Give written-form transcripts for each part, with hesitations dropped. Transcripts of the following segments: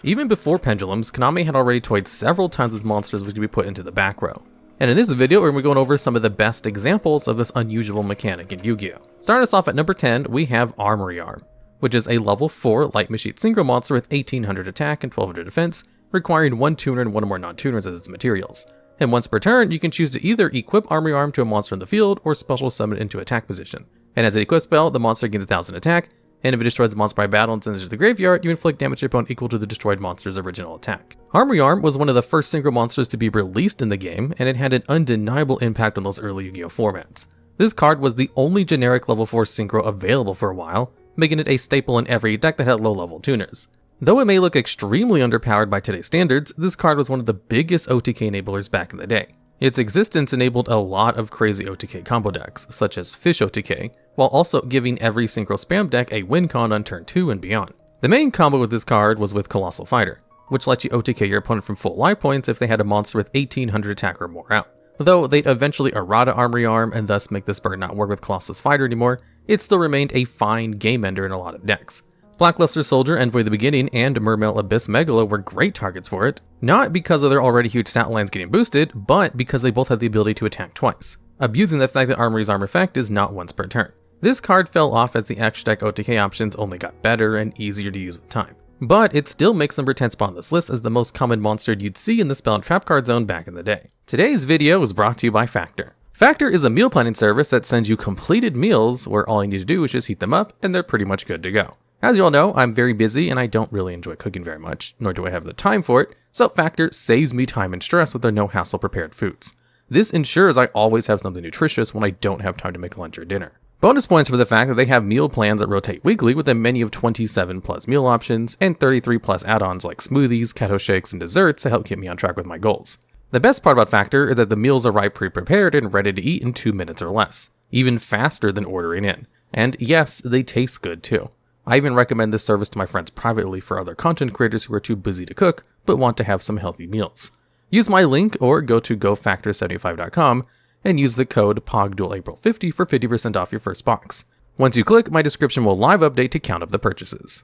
Even before Pendulums, Konami had already toyed several times with monsters which could be put into the Backrow. And in this video, we're going to be going over some of the best examples of this unusual mechanic in Yu-Gi-Oh! Starting us off at number 10, we have Armory Arm, which is a level 4 light machine synchro monster with 1800 attack and 1200 defense, requiring one tuner and one or more non-tuners as its materials. And once per turn, you can choose to either equip Armory Arm to a monster in the field or special summon it into attack position. And as an equip spell, the monster gains 1000 attack, and if it destroys the monster by battle and sends it to the graveyard, you inflict damage to your opponent equal to the destroyed monster's original attack. Armory Arm was one of the first synchro monsters to be released in the game, and it had an undeniable impact on those early Yu-Gi-Oh! Formats. This card was the only generic level 4 synchro available for a while, making it a staple in every deck that had low-level tuners. Though it may look extremely underpowered by today's standards, this card was one of the biggest OTK enablers back in the day. Its existence enabled a lot of crazy OTK combo decks, such as Fish OTK, while also giving every synchro spam deck a win con on turn 2 and beyond. The main combo with this card was with Colossal Fighter, which lets you OTK your opponent from full life points if they had a monster with 1800 attack or more out. Though they'd eventually errata Armory Arm and thus make this bird not work with Colossus Fighter anymore, it still remained a fine game ender in a lot of decks. Blackluster Soldier, Envoy of the Beginning, and Mermail Abyss Megalo were great targets for it, not because of their already huge stat lines getting boosted, but because they both have the ability to attack twice, abusing the fact that Armory's Arm effect is not once per turn. This card fell off as the extra deck OTK options only got better and easier to use with time, but it still makes number 10 spot on this list as the most common monster you'd see in the spell and trap card zone back in the day. Today's video is brought to you by Factor. Factor is a meal planning service that sends you completed meals where all you need to do is just heat them up and they're pretty much good to go. As you all know, I'm very busy and I don't really enjoy cooking very much, nor do I have the time for it, so Factor saves me time and stress with their no-hassle prepared foods. This ensures I always have something nutritious when I don't have time to make lunch or dinner. Bonus points for the fact that they have meal plans that rotate weekly with a menu of 27 plus meal options and 33 plus add-ons like smoothies, keto shakes, and desserts to help keep me on track with my goals. The best part about Factor is that the meals arrive pre-prepared and ready to eat in 2 minutes or less, even faster than ordering in. And yes, they taste good too. I even recommend this service to my friends privately for other content creators who are too busy to cook but want to have some healthy meals. Use my link or go to gofactor75.com and use the code POGDuelApril50 for 50% off your first box. Once you click, my description will live update to count up the purchases.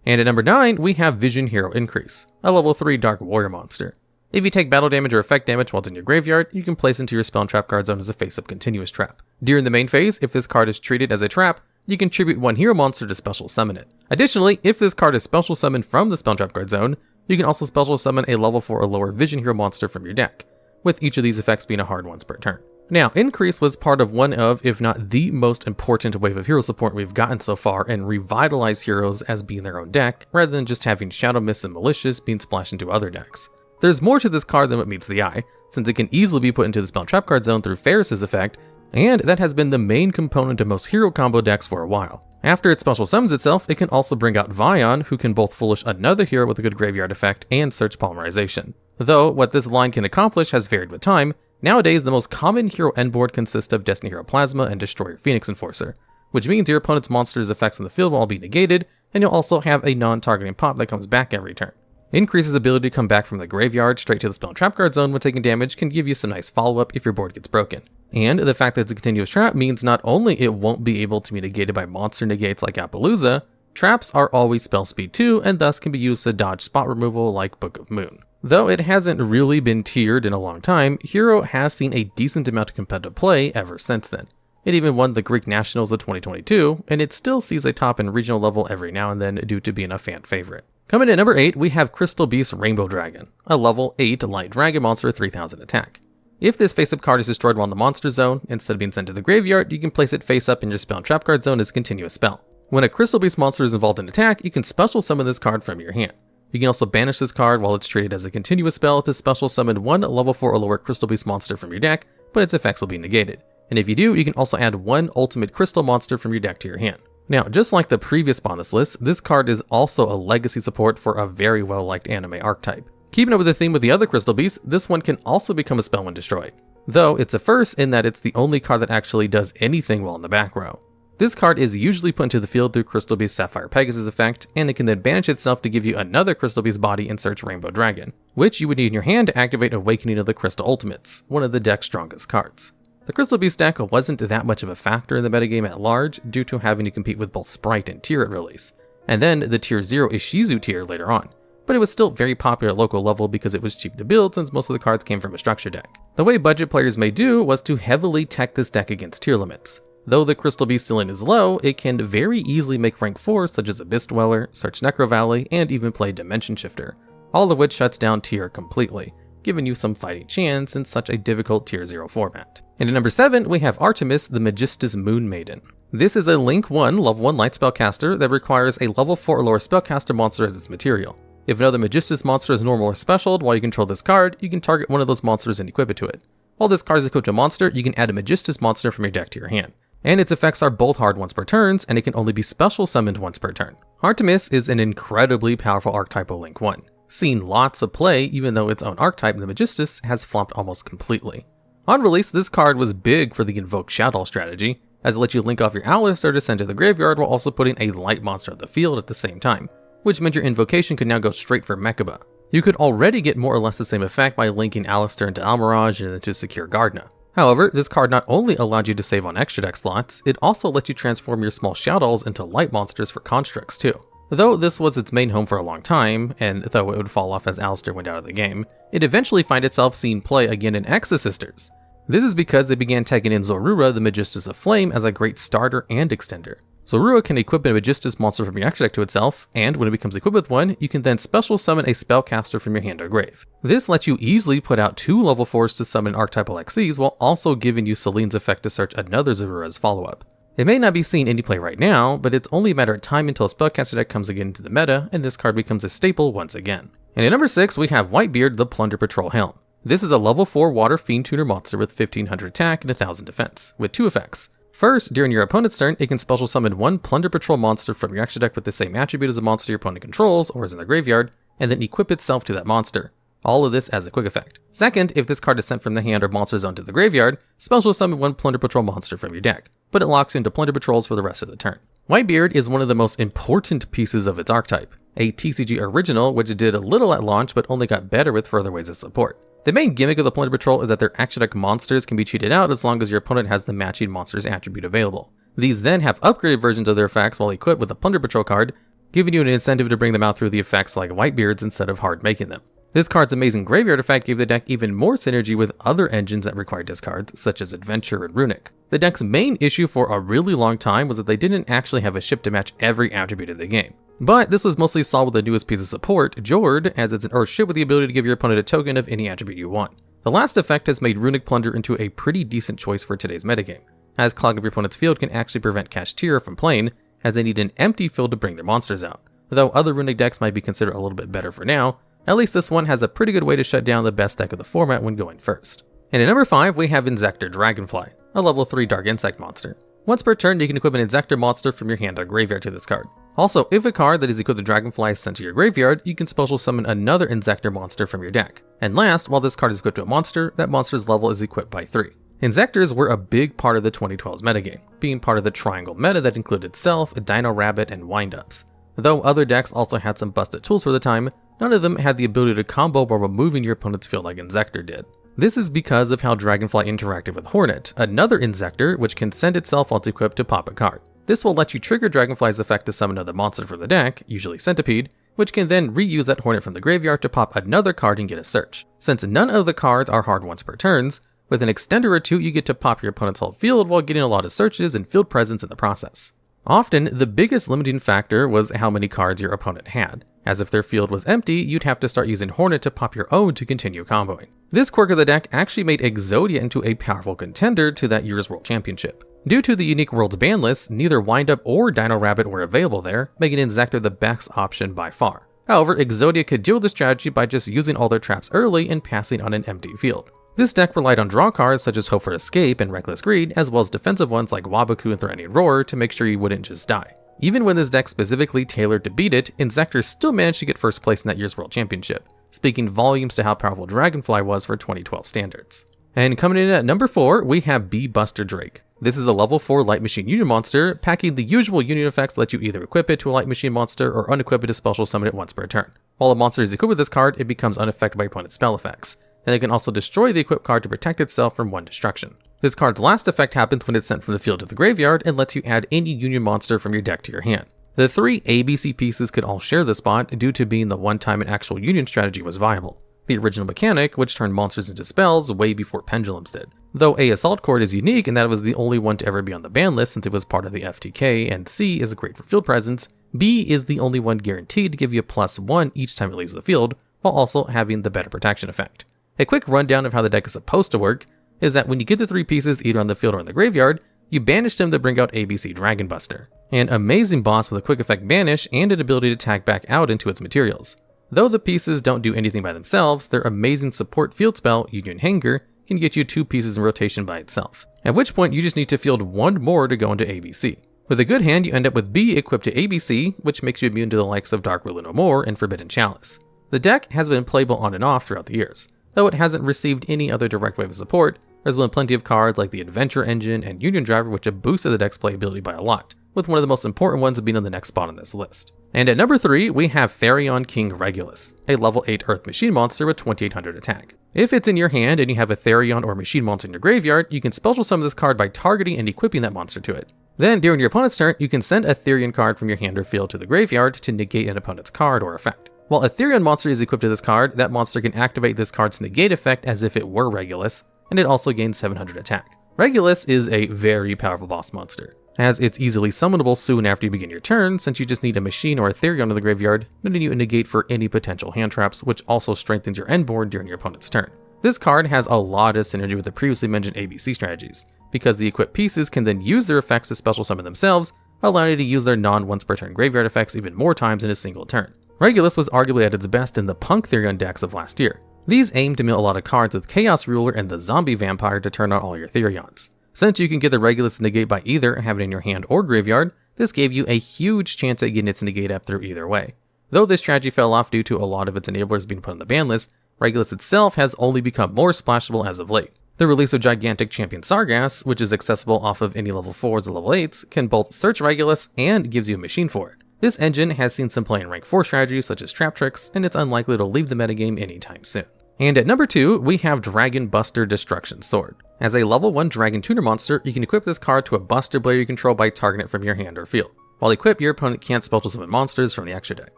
And at number 9, we have Vision Hero Increase, a level 3 Dark Warrior monster. If you take battle damage or effect damage while it's in your graveyard, you can place into your spell and trap card zone as a face-up continuous trap. During the main phase, if this card is treated as a trap, you can tribute one hero monster to special summon it. Additionally, if this card is special summoned from the spell and trap card zone, you can also special summon a level 4 or lower Vision Hero monster from your deck, with each of these effects being a hard once per turn. Now, Increase was part of one of, if not the most important wave of hero support we've gotten so far and revitalized heroes as being their own deck, rather than just having Shadow Mist and Malicious being splashed into other decks. There's more to this card than what meets the eye, since it can easily be put into the spell and trap card zone through Ferris's effect, and that has been the main component of most hero combo decks for a while. After it special summons itself, it can also bring out Vion, who can both foolish another hero with a good graveyard effect and search polymerization. Though what this line can accomplish has varied with time, nowadays the most common hero end board consists of Destiny Hero Plasma and Destroyer Phoenix Enforcer, which means your opponent's monster's effects in the field will all be negated, and you'll also have a non-targeting pop that comes back every turn. Increase's ability to come back from the graveyard straight to the spell and trap card zone when taking damage can give you some nice follow-up if your board gets broken. And the fact that it's a continuous trap means not only it won't be able to be negated by monster negates like Appaloosa, traps are always spell speed too and thus can be used to dodge spot removal like Book of Moon. Though it hasn't really been tiered in a long time, Hero has seen a decent amount of competitive play ever since then. It even won the Greek Nationals of 2022, and it still sees a top in regional level every now and then due to being a fan favorite. Coming in at number 8, we have Crystal Beast Rainbow Dragon, a level 8 light dragon monster with 3000 attack. If this face-up card is destroyed while in the monster zone, instead of being sent to the graveyard, you can place it face-up in your spell and trap card zone as a continuous spell. When a Crystal Beast monster is involved in attack, you can special summon this card from your hand. You can also banish this card while it's treated as a continuous spell to special summon one level 4 or lower Crystal Beast monster from your deck, but its effects will be negated. And if you do, you can also add one ultimate crystal monster from your deck to your hand. Now, just like the previous spot on this list, this card is also a legacy support for a very well-liked anime archetype. Keeping up with the theme with the other Crystal Beasts, this one can also become a spell when destroyed. Though it's a first in that it's the only card that actually does anything well in the back row. This card is usually put into the field through Crystal Beast Sapphire Pegasus effect, and it can then banish itself to give you another Crystal Beast body and search Rainbow Dragon, which you would need in your hand to activate Awakening of the Crystal Ultimates, one of the deck's strongest cards. The Crystal Beast deck wasn't that much of a factor in the metagame at large due to having to compete with both Sprite and Tier at release, and then the Tier 0 Ishizu tier later on, but it was still very popular at local level because it was cheap to build since most of the cards came from a structure deck. The way budget players may do was to heavily tech this deck against tier limits. Though the Crystal Beast ceiling is low, it can very easily make rank 4 such as Abyss Dweller, Search Necro Valley, and even play Dimension Shifter, all of which shuts down tier completely, giving you some fighting chance in such a difficult tier 0 format. And at number 7, we have Artemis, the Magistus Moon Maiden. This is a Link 1 level 1 light spellcaster that requires a level 4 or lower spellcaster monster as its material. If another Magistus monster is normal or special, while you control this card, you can target one of those monsters and equip it to it. While this card is equipped to a monster, you can add a Magistus monster from your deck to your hand. And its effects are both hard once per turn, and it can only be special summoned once per turn. Artemis is an incredibly powerful archetypal Link 1. Seen lots of play, even though its own archetype, the Magistus, has flopped almost completely. On release, this card was big for the Invoke Shadow strategy, as it lets you link off your Alistair to send to the graveyard while also putting a light monster on the field at the same time, which meant your invocation could now go straight for Mechaba. You could already get more or less the same effect by linking Alistair into Almirage and into Secure Gardna. However, this card not only allowed you to save on extra deck slots, it also let you transform your small Shadows into light monsters for constructs too. Though this was its main home for a long time, and though it would fall off as Alistair went out of the game, it eventually found itself seeing play again in Exosisters. This is because they began tagging in Zorua, the Magistus of Flame, as a great starter and extender. Zorua can equip a Magistus monster from your extra deck to itself, and when it becomes equipped with one, you can then special summon a spellcaster from your hand or grave. This lets you easily put out 2 level 4s to summon archetypal Xyzs while also giving you Celine's effect to search another Zorua as follow-up. It may not be seeing any play right now, but it's only a matter of time until a spellcaster deck comes again into the meta, and this card becomes a staple once again. And at number 6, we have Whitebeard, the Plunder Patroll Helm. This is a level 4 water fiend tuner monster with 1500 attack and 1000 defense, with 2 effects. First, during your opponent's turn, it can special summon 1 Plunder Patrol monster from your extra deck with the same attribute as a monster your opponent controls or is in the graveyard, and then equip itself to that monster. All of this as a quick effect. Second, if this card is sent from the hand or monster zone to the graveyard, special summon 1 Plunder Patrol monster from your deck, but it locks into Plunder Patrols for the rest of the turn. Whitebeard is one of the most important pieces of its archetype, a TCG original which did a little at launch but only got better with further ways of support. The main gimmick of the Plunder Patrol is that their extra deck monsters can be cheated out as long as your opponent has the matching monster's attribute available. These then have upgraded versions of their effects while equipped with a Plunder Patrol card, giving you an incentive to bring them out through the effects like Whitebeard's instead of hard making them. This card's amazing graveyard effect gave the deck even more synergy with other engines that require discards, such as Adventure and Runic. The deck's main issue for a really long time was that they didn't actually have a ship to match every attribute in the game. But this was mostly solved with the newest piece of support, Jord, as it's an Earth ship with the ability to give your opponent a token of any attribute you want. The last effect has made Runic Plunder into a pretty decent choice for today's metagame, as clogging up your opponent's field can actually prevent Kashtira from playing, as they need an empty field to bring their monsters out. Though other Runic decks might be considered a little bit better for now, at least this one has a pretty good way to shut down the best deck of the format when going first. And at number 5, we have Inzektor Dragonfly, a level 3 dark insect monster. Once per turn, you can equip an Inzektor monster from your hand or graveyard to this card. Also, if a card that is equipped to Dragonfly is sent to your graveyard, you can special summon another Inzektor monster from your deck. And last, while this card is equipped to a monster, that monster's level is equipped by 3. Inzektors were a big part of the 2012's metagame, being part of the triangle meta that included Self, Dino Rabbit, and Windups. Though other decks also had some busted tools for the time, none of them had the ability to combo while removing your opponent's field like Inzektor did. This is because of how Dragonfly interacted with Hornet, another Inzektor which can send itself once equipped to pop a card. This will let you trigger Dragonfly's effect to summon another monster from the deck, usually Centipede, which can then reuse that Hornet from the graveyard to pop another card and get a search. Since none of the cards are hard once per turns, with an extender or two you get to pop your opponent's whole field while getting a lot of searches and field presence in the process. Often, the biggest limiting factor was how many cards your opponent had, as if their field was empty, you'd have to start using Hornet to pop your own to continue comboing. This quirk of the deck actually made Exodia into a powerful contender to that year's World Championship. Due to the unique Worlds ban list, neither Windup or Dino Rabbit were available there, making Inzektor the best option by far. However, Exodia could deal with this strategy by just using all their traps early and passing on an empty field. This deck relied on draw cards such as Hope for Escape and Reckless Greed, as well as defensive ones like Waboku and Threatening Roar to make sure you wouldn't just die. Even when this deck specifically tailored to beat it, Inzektor still managed to get first place in that year's World Championship, speaking volumes to how powerful Dragonfly was for 2012 standards. And coming in at number 4, we have Buster Drake. This is a level 4 Light Machine Union monster, packing the usual union effects that let you either equip it to a Light Machine monster or unequip it to special summon it once per turn. While a monster is equipped with this card, it becomes unaffected by opponent's spell effects, and it can also destroy the equipped card to protect itself from one destruction. This card's last effect happens when it's sent from the field to the graveyard and lets you add any union monster from your deck to your hand. The 3 ABC pieces could all share the spot due to being the one time an actual union strategy was viable. The original mechanic, which turned monsters into spells way before Pendulums did. Though A Assault Cord is unique in that it was the only one to ever be on the ban list since it was part of the FTK, and C is great for field presence, B is the only one guaranteed to give you a +1 each time it leaves the field, while also having the better protection effect. A quick rundown of how the deck is supposed to work is that when you get the 3 pieces either on the field or in the graveyard, you banish them to bring out ABC Dragon Buster, an amazing boss with a quick effect banish and an ability to tag back out into its materials. Though the pieces don't do anything by themselves, their amazing support field spell, Union Hanger, can get you 2 pieces in rotation by itself, at which point you just need to field 1 more to go into ABC. With a good hand, you end up with B equipped to ABC, which makes you immune to the likes of Dark Ruler No More and Forbidden Chalice. The deck has been playable on and off throughout the years, though it hasn't received any other direct wave of support. There's been plenty of cards like the Adventure Engine and Union Driver which have boosted the deck's playability by a lot, with one of the most important ones being on the next spot on this list. And at number 3, we have Therion King Regulus, a level 8 Earth Machine monster with 2800 attack. If it's in your hand and you have a Therion or Machine monster in your graveyard, you can special summon this card by targeting and equipping that monster to it. Then, during your opponent's turn, you can send a Therion card from your hand or field to the graveyard to negate an opponent's card or effect. While a Therion monster is equipped to this card, that monster can activate this card's negate effect as if it were Regulus, and it also gains 700 attack. Regulus is a very powerful boss monster, as it's easily summonable soon after you begin your turn, since you just need a Machine or a Therion in the graveyard, letting you negate for any potential hand traps, which also strengthens your end board during your opponent's turn. This card has a lot of synergy with the previously mentioned ABC strategies, because the equipped pieces can then use their effects to special summon themselves, allowing you to use their non-once per turn graveyard effects even more times in a single turn. Regulus was arguably at its best in the Punk Therion decks of last year. These aim to mill a lot of cards with Chaos Ruler and the Zombie Vampire to turn on all your Therions. Since you can get the Regulus negate by either and have it in your hand or graveyard, this gave you a huge chance at getting its negate up through either way. Though this strategy fell off due to a lot of its enablers being put on the ban list, Regulus itself has only become more splashable as of late. The release of Gigantic Champion Sargass, which is accessible off of any level 4s or level 8s, can both search Regulus and gives you a machine for it. This engine has seen some play in rank 4 strategies such as Trap Tricks, and it's unlikely to leave the metagame anytime soon. And at number 2, we have Dragon Buster Destruction Sword. As a level 1 Dragon Tuner monster, you can equip this card to a Buster Blade you control by targeting it from your hand or field. While equipped, your opponent can't special summon monsters from the extra deck.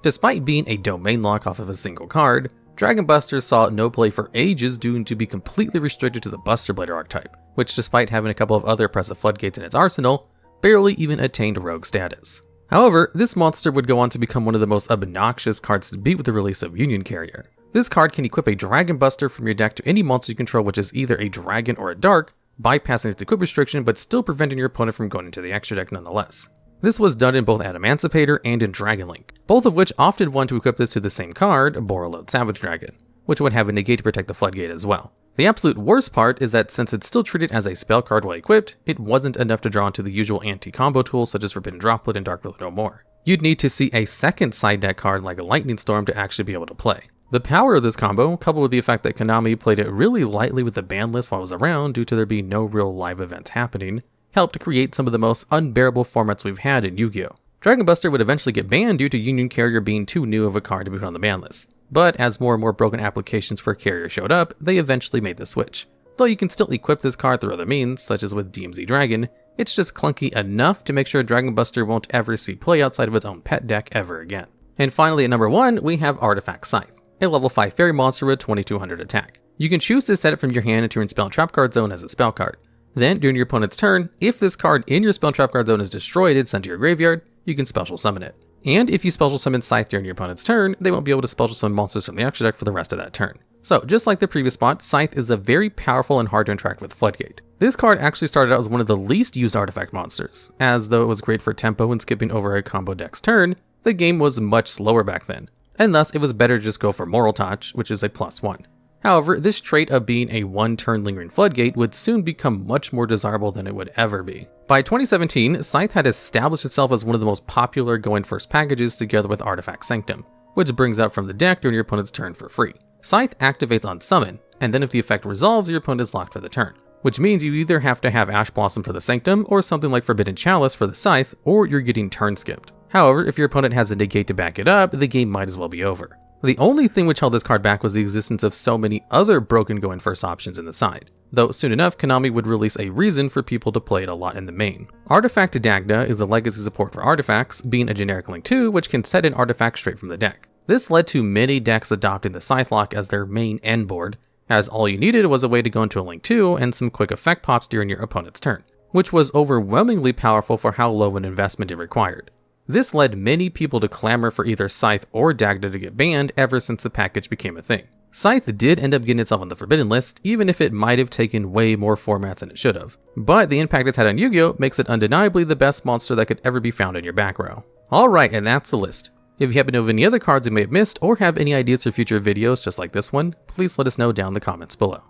Despite being a domain lock off of a single card, Dragon Buster saw no play for ages due to be completely restricted to the Buster Blade archetype, which despite having a couple of other oppressive floodgates in its arsenal, barely even attained rogue status. However, this monster would go on to become one of the most obnoxious cards to beat with the release of Union Carrier. This card can equip a Dragon Buster from your deck to any monster you control which is either a dragon or a dark, bypassing its equip restriction but still preventing your opponent from going into the extra deck nonetheless. This was done in both Adamantipator and in Dragon Link, both of which opted one to equip this to the same card, Borreload Savage Dragon, which would have a negate to protect the floodgate as well. The absolute worst part is that since it's still treated as a spell card while equipped, it wasn't enough to draw into the usual anti-combo tools such as Forbidden Droplet and Dark Ruler No More. You'd need to see a second side deck card like a Lightning Storm to actually be able to play. The power of this combo, coupled with the fact that Konami played it really lightly with the ban list while it was around due to there being no real live events happening, helped to create some of the most unbearable formats we've had in Yu-Gi-Oh! Dragon Buster would eventually get banned due to Union Carrier being too new of a card to be put on the ban list. But as more and more broken applications for Carrier showed up, they eventually made the switch. Though you can still equip this card through other means, such as with DMZ Dragon, it's just clunky enough to make sure Dragon Buster won't ever see play outside of its own pet deck ever again. And finally at number 1, we have Artifact Scythe, a level 5 fairy monster with 2200 attack. You can choose to set it from your hand into your spell trap card zone as a spell card. Then, during your opponent's turn, if this card in your spell trap card zone is destroyed and sent to your graveyard, you can special summon it. And if you special summon Scythe during your opponent's turn, they won't be able to special summon monsters from the extra deck for the rest of that turn. So, just like the previous spot, Scythe is a very powerful and hard to interact with Floodgate. This card actually started out as one of the least used artifact monsters, as though it was great for tempo and skipping over a combo deck's turn, the game was much slower back then, and thus it was better to just go for Moral Touch, which is a +1. However, this trait of being a one-turn lingering floodgate would soon become much more desirable than it would ever be. By 2017, Scythe had established itself as one of the most popular go-in-first packages together with Artifact Sanctum, which brings out from the deck during your opponent's turn for free. Scythe activates on summon, and then if the effect resolves, your opponent is locked for the turn, which means you either have to have Ash Blossom for the Sanctum or something like Forbidden Chalice for the Scythe, or you're getting turn skipped. However, if your opponent has a negate to back it up, the game might as well be over. The only thing which held this card back was the existence of so many other broken go-in-first options in the side. though soon enough Konami would release a reason for people to play it a lot in the main. Artifact Dagda is a legacy support for artifacts, being a generic link 2 which can set an artifact straight from the deck. This led to many decks adopting the Scythe lock as their main end board, as all you needed was a way to go into a link 2 and some quick effect pops during your opponent's turn, which was overwhelmingly powerful for how low an investment it required. This led many people to clamor for either Scythe or Dagda to get banned ever since the package became a thing. Scythe did end up getting itself on the forbidden list, even if it might have taken way more formats than it should have. But the impact it's had on Yu-Gi-Oh! Makes it undeniably the best monster that could ever be found in your back row. Alright, and that's the list. If you happen to know of any other cards we may have missed, or have any ideas for future videos just like this one, please let us know down in the comments below.